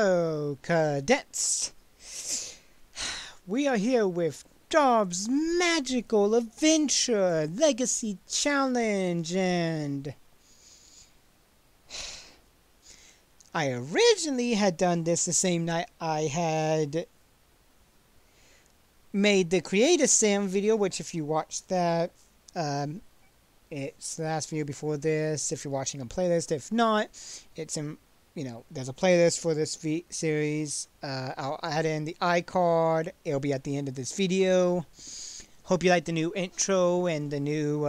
Hello, cadets! We are here with Dob's Magical Adventure Legacy Challenge, and I originally had done this the same night I had made the Creator Sim video, which if you watched that, it's the last video before this, if you're watching a playlist. If not, it's in, there's a playlist for this series. I'll add in the iCard. It'll be at the end of this video. Hope you like the new intro and the new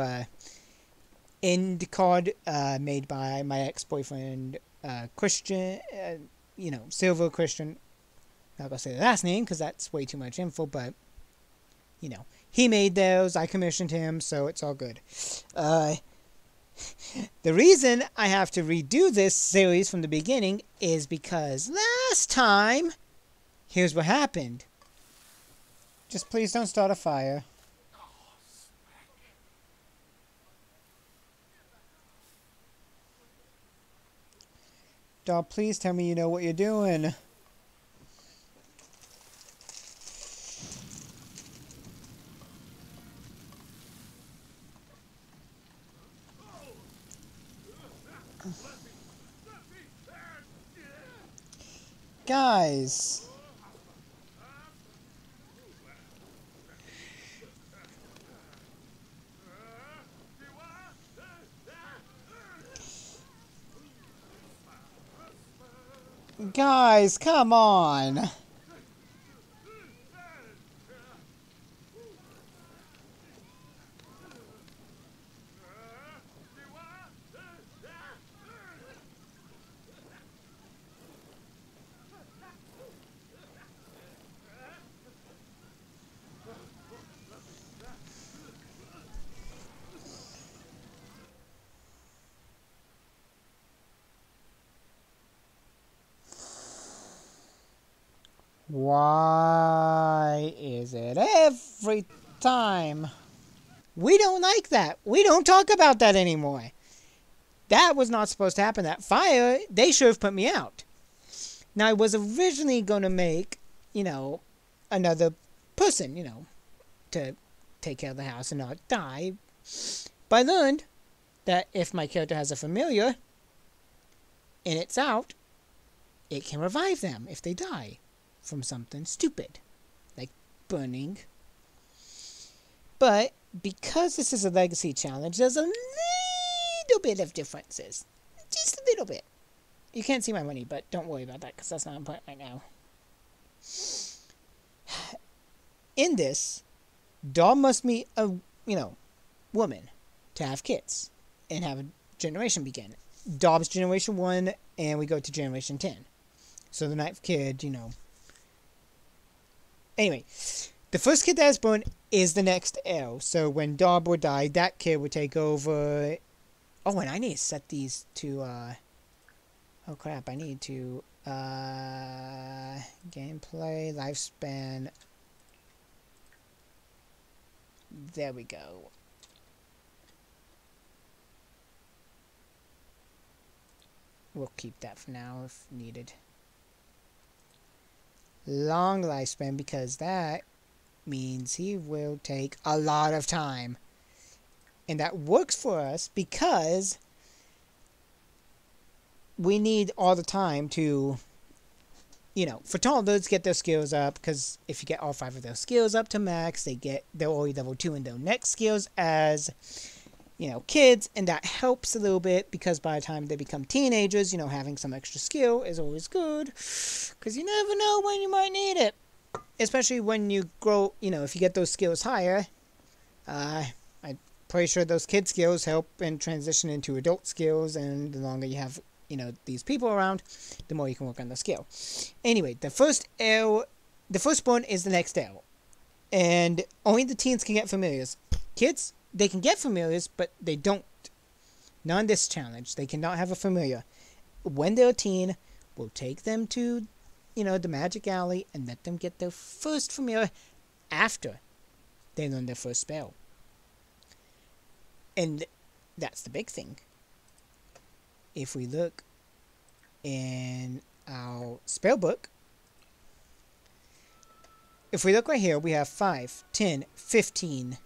end card made by my ex-boyfriend, Christian, Silver Christian. Not gonna say the last name because that's way too much info, but he made those. I commissioned him, so it's all good. The reason I have to redo this series from the beginning is because last time, here's what happened. Just please don't start a fire. Dog, please tell me you know what you're doing. Guys. Guys, come on. Why is it every time? We don't like that. We don't talk about that anymore. That was not supposed to happen. That fire, they should have put me out. Now, I was originally going to make, another person, to take care of the house and not die. But I learned that if my character has a familiar and it's out, it can revive them if they die from something stupid, like burning. But because this is a legacy challenge, there's a little bit of differences. Just a little bit. You can't see my money, but don't worry about that because that's not important right now. In this, Dom must meet a, woman to have kids and have a generation begin. Dom's generation 1, and we go to generation 10. So the 9th kid, Anyway, the first kid that is born is the next heir. So when Dob would die, that kid would take over. Oh, and I need to set these to, oh crap, I need to, gameplay, lifespan. There we go. We'll keep that for now if needed. Long lifespan, because that means he will take a lot of time. And that works for us because we need all the time to, for toddlers get their skills up, because if you get all 5 of their skills up to max, they're already level 2 in their next skills as, kids, and that helps a little bit because by the time they become teenagers, having some extra skill is always good because you never know when you might need it, especially when you grow, if you get those skills higher. I'm pretty sure those kid skills help and transition into adult skills, and the longer you have, these people around, the more you can work on the skill. Anyway, the firstborn is the next heir, and only the teens can get familiars. Kids, they can get familiars, but they don't. Not in this challenge. They cannot have a familiar. When they're a teen, we'll take them to, the magic alley and let them get their first familiar after they learn their first spell. And that's the big thing. If we look in our spell book, if we look right here, we have 5, 10, 15,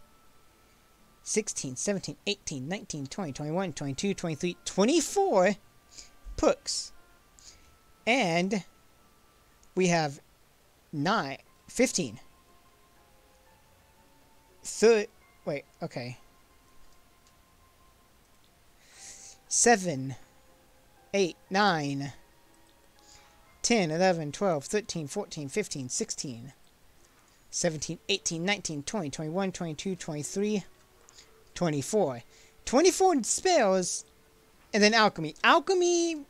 16, 17, 18, 19, 20, 21, 22, 23, 24 Pooks. And we have 9, 15. Wait, okay. 7, 8, 9, 10, 11, 12, 13, 14, 15, 16, 17, 18, 19, 20, 21, 22, 23, 24. 24 spells, and then alchemy. Alchemy,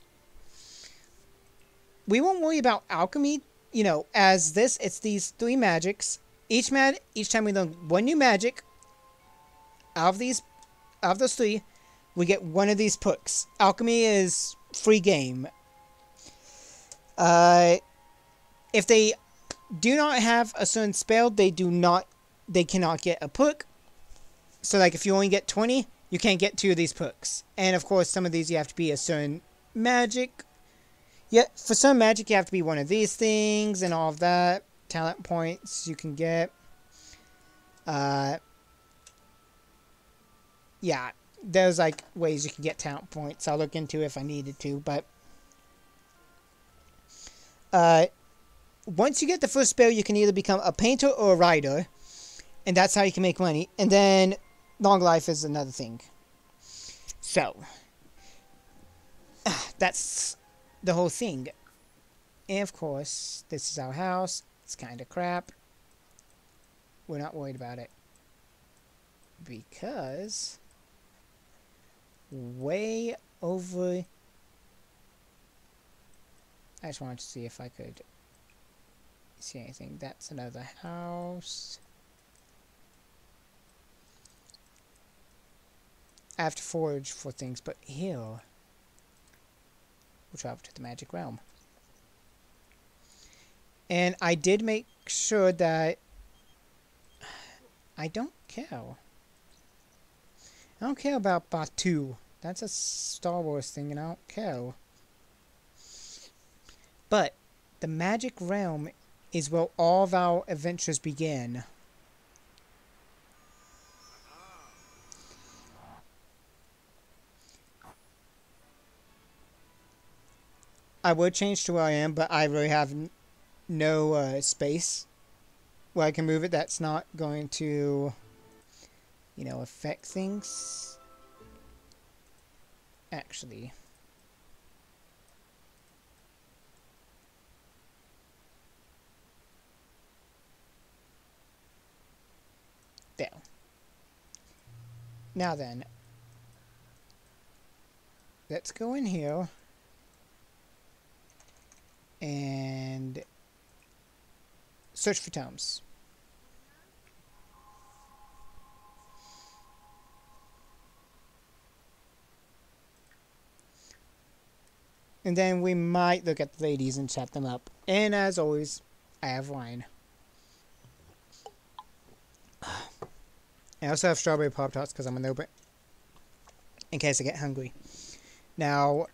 we won't worry about alchemy, you know, as this, it's these 3 magics. Each time we learn 1 new magic, out of those 3, we get 1 of these Pooks. Alchemy is free game. If they do not have a certain spell, they cannot get a Pook. So like if you only get 20, you can't get 2 of these Pooks. And of course some of these you have to be a certain magic. Yeah, for some magic you have to be one of these things and all of that. Talent points you can get. Yeah, there's like ways you can get talent points. I'll look into if I needed to, but once you get the first spell, you can either become a painter or a writer, and that's how you can make money. And then long life is another thing. So that's the whole thing. And of course, this is our house. It's kind of crap. We're not worried about it because way over. I just wanted to see if I could see anything. That's another house. I have to forage for things, but here we'll travel to the magic realm. And I did make sure that I don't care. I don't care about Batuu. That's a Star Wars thing and I don't care. But the magic realm is where all of our adventures begin. I would change to where I am, but I really have no space where I can move it. That's not going to, you know, affect things. Actually, there. Now then, let's go in here and search for tomes. And then we might look at the ladies and chat them up. And as always, I have wine. I also have strawberry Pop-Tarts because I'm a no-brainer. In case I get hungry. Now,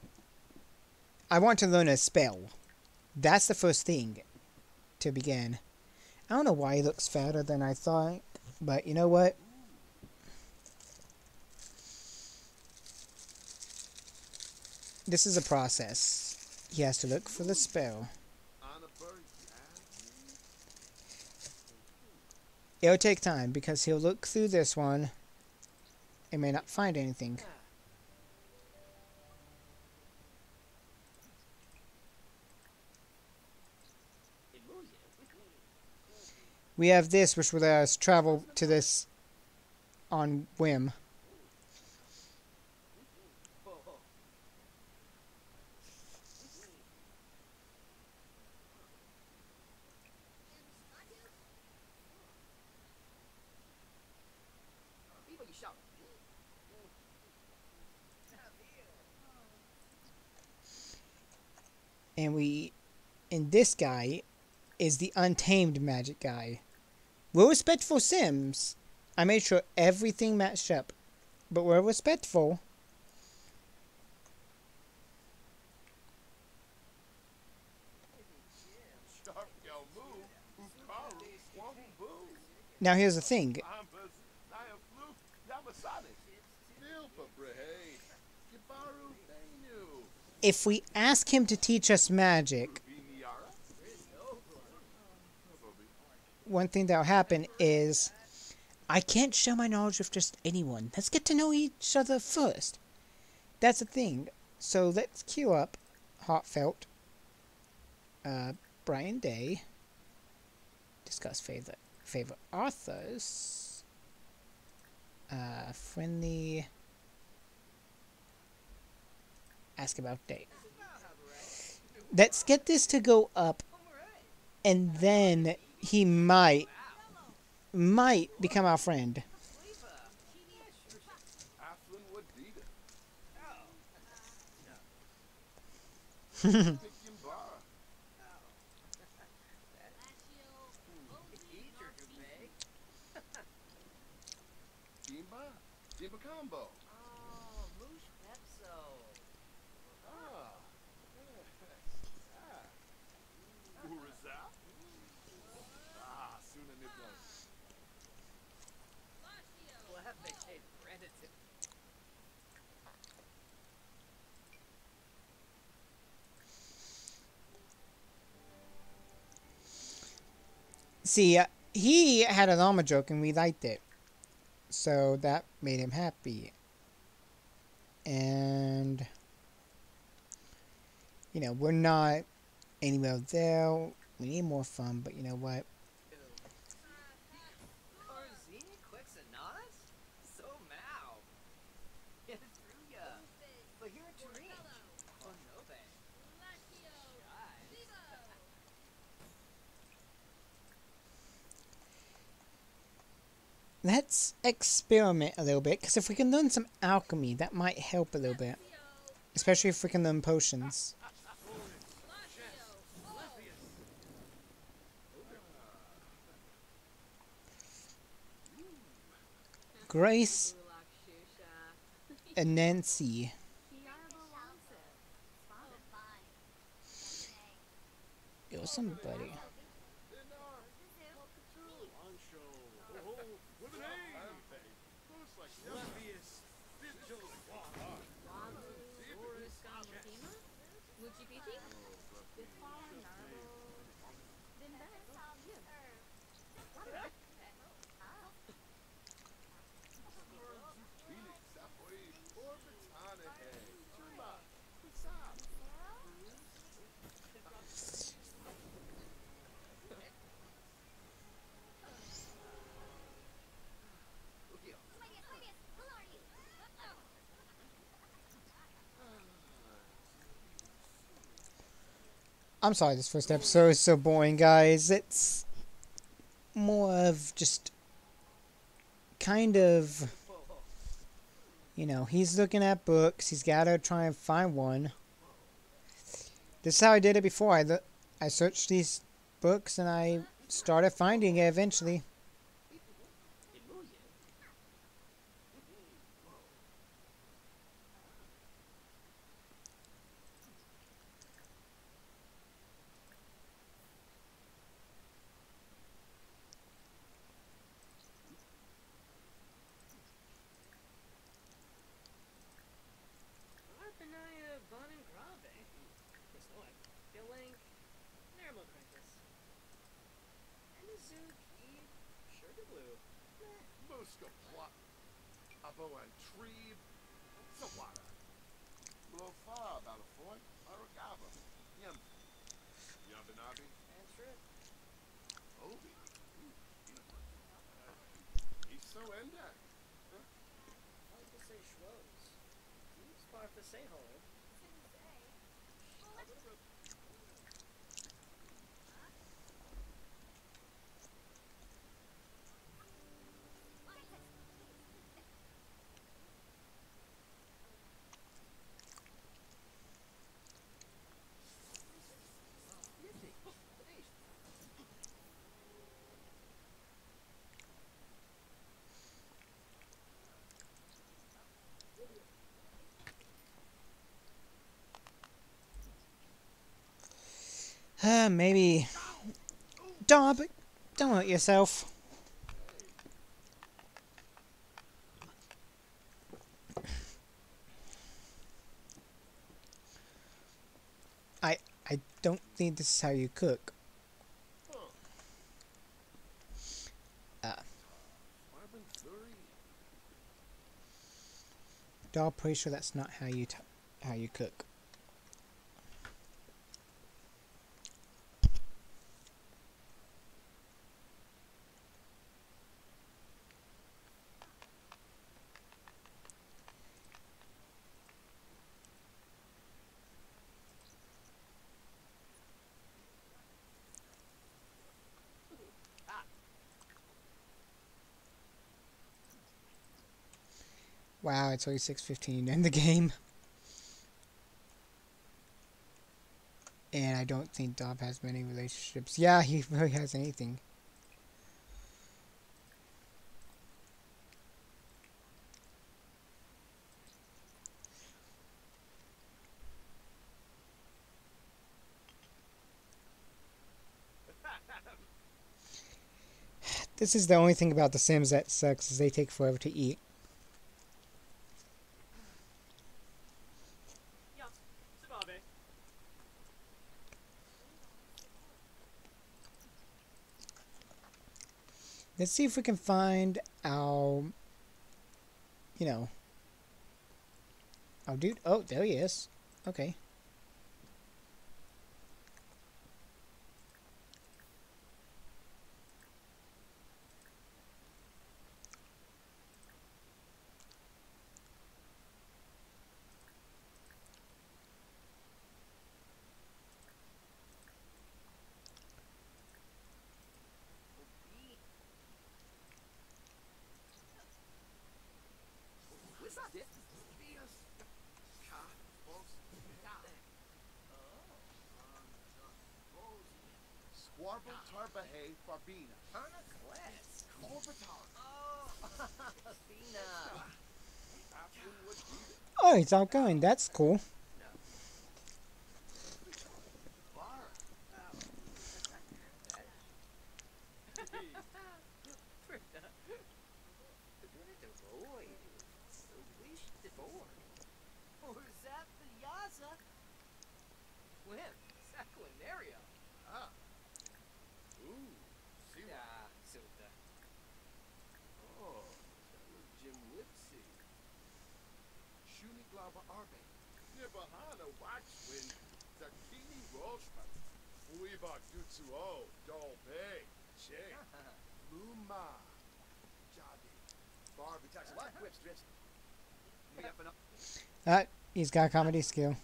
I want to learn a spell. That's the first thing to begin. I don't know why he looks fatter than I thought, but you know what? This is a process. He has to look for the spell. It'll take time because he'll look through this one and may not find anything. We have this, which will let us travel to this on whim. And this guy is the untamed magic guy. We're respectful Sims. I made sure everything matched up. But we're respectful. Now here's the thing. If we ask him to teach us magic, one thing that'll happen is I can't share my knowledge with just anyone. Let's get to know each other first. That's the thing. So let's queue up Heartfelt, Brian Day, discuss favorite authors, friendly, ask about date. Let's get this to go up, and then he might become our friend. See, he had an armor joke and we liked it. So that made him happy. And, you know, we're not anywhere there. We need more fun, but you know what? Let's experiment a little bit, because if we can learn some alchemy, that might help a little bit. Especially if we can learn potions. Grace and Nancy. Yo, somebody. I'm sorry this first episode is so boring, guys. It's more of just kind of, you know, he's looking at books. He's got to try and find one. This is how I did it before. I searched these books and I started finding it eventually. Maybe. Don't hurt yourself. I I don't think this is how you cook. Uh, Doll, pretty sure that's not how you how you cook. Wow, it's only 6:15 in the game. And I don't think Dob has many relationships. Yeah, he really has anything. This is the only thing about The Sims that sucks, is they take forever to eat. Let's see if we can find our, you know, our dude. Oh, there he is. Okay. Squarble Tarbahay Farbina. Perna Class. Corbitar. Oh, Fina. Oh, he's outgoing. That's cool. Glava Arbe. Nibahana Waxwin. Zakini Roshman. Uibak Dutsuo. Dolbe. Che. Luma. Jadi. Barbie tax a lot. Whips, drips. He's got a comedy skill.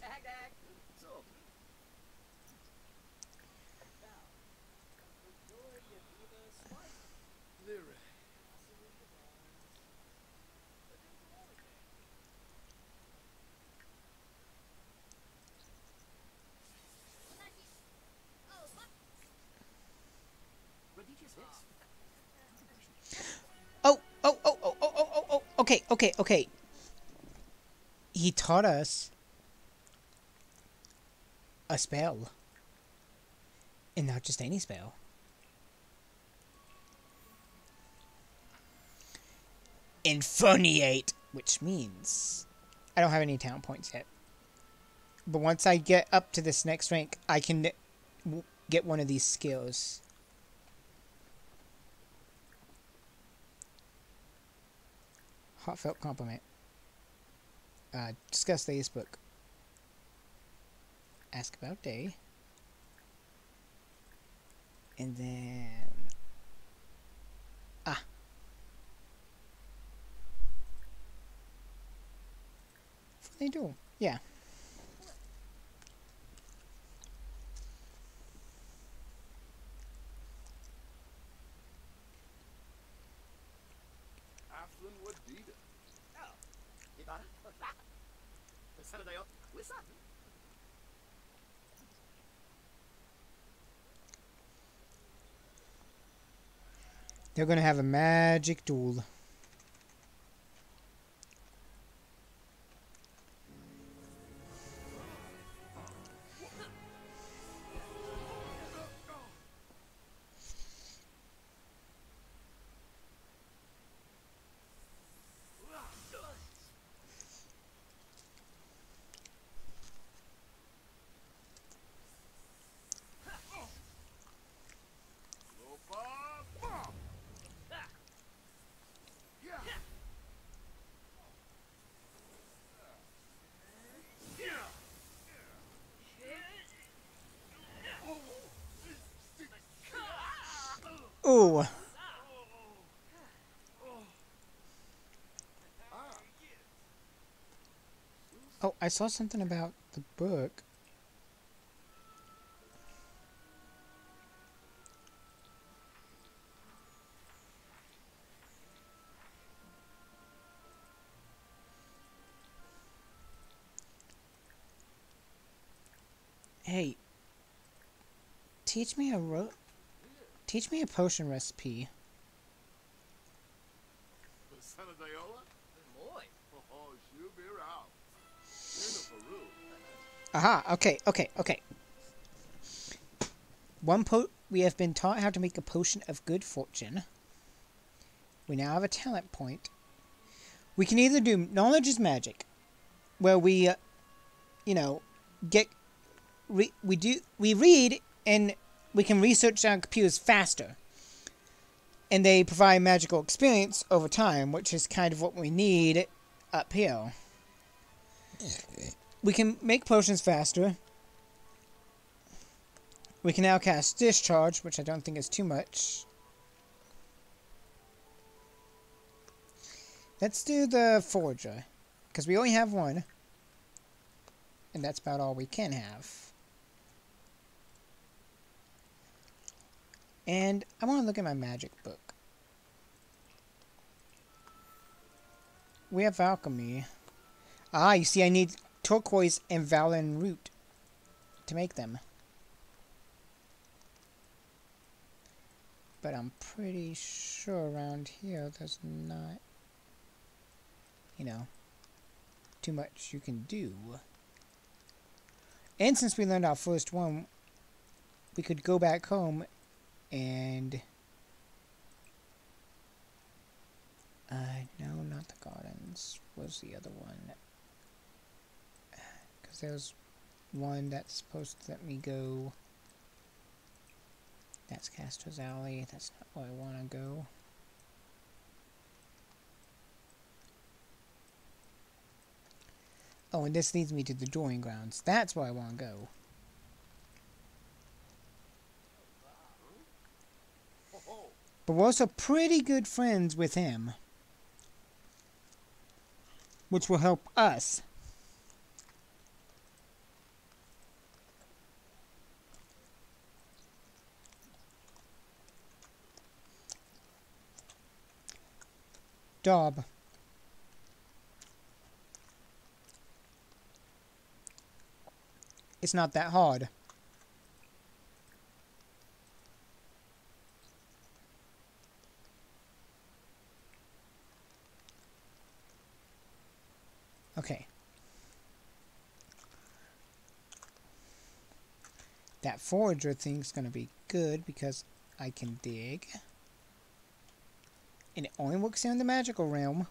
Oh. Okay. He taught us a spell. And not just any spell. Infuniate, which means I don't have any talent points yet. But once I get up to this next rank, I can get one of these skills. Heartfelt compliment. Discuss latest book. Ask about day. And then... They do. Yeah. They're gonna have a magic duel. Oh, I saw something about the book. Hey, teach me a teach me a potion recipe. Sana Diola? Mooi. Oh, Shubir out. Peru. Aha, okay. We have been taught how to make a potion of good fortune. We now have a talent point. We can either do knowledge is magic, where we, get we read and we can research on computers faster, and they provide magical experience over time, which is kind of what we need up here. We can make potions faster. We can now cast Discharge, which I don't think is too much. Let's do the Forager, because we only have one, and that's about all we can have. And I want to look at my magic book. We have alchemy. Ah, you see, I need turquoise and Valen root to make them. But I'm pretty sure around here there's not, too much you can do. And since we learned our first one, we could go back home and... no, not the gardens. What's the other one? Because there's one that's supposed to let me go. That's Castor's Alley. That's not where I want to go. Oh, and this leads me to the Drawing Grounds. That's where I want to go. But we're also pretty good friends with him, which will help us. Dob. It's not that hard. Okay. That forager thing's gonna be good because I can dig. And it only works in the magical realm.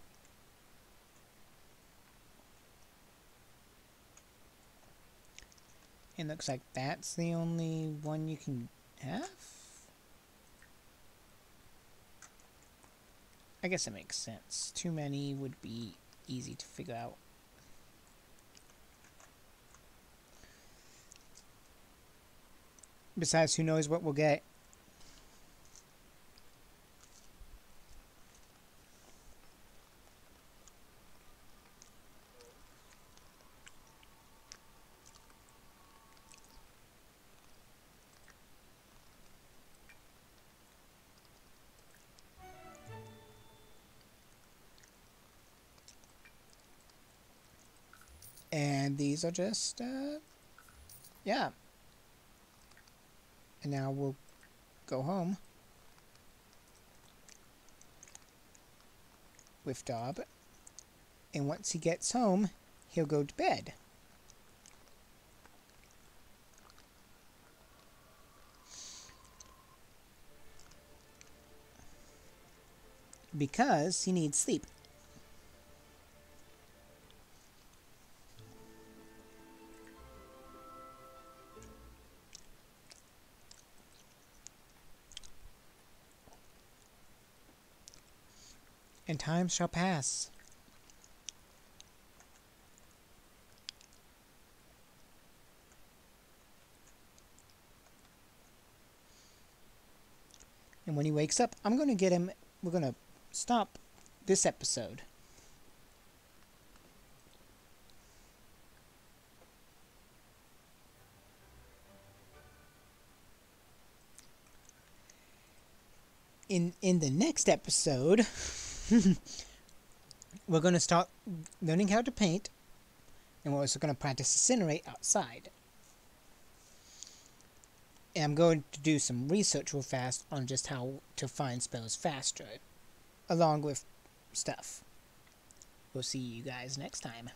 It looks like that's the only one you can have? I guess it makes sense. Too many would be easy to figure out. Besides, who knows what we'll get. And these are just, yeah. And now we'll go home with Dob. And once he gets home, he'll go to bed. Because he needs sleep. And time shall pass. And when he wakes up, I'm going to get him. We're going to stop this episode. in the next episode, we're going to start learning how to paint, and we're also going to practice Incinerate outside. And I'm going to do some research real fast on just how to find spells faster, along with stuff. We'll see you guys next time.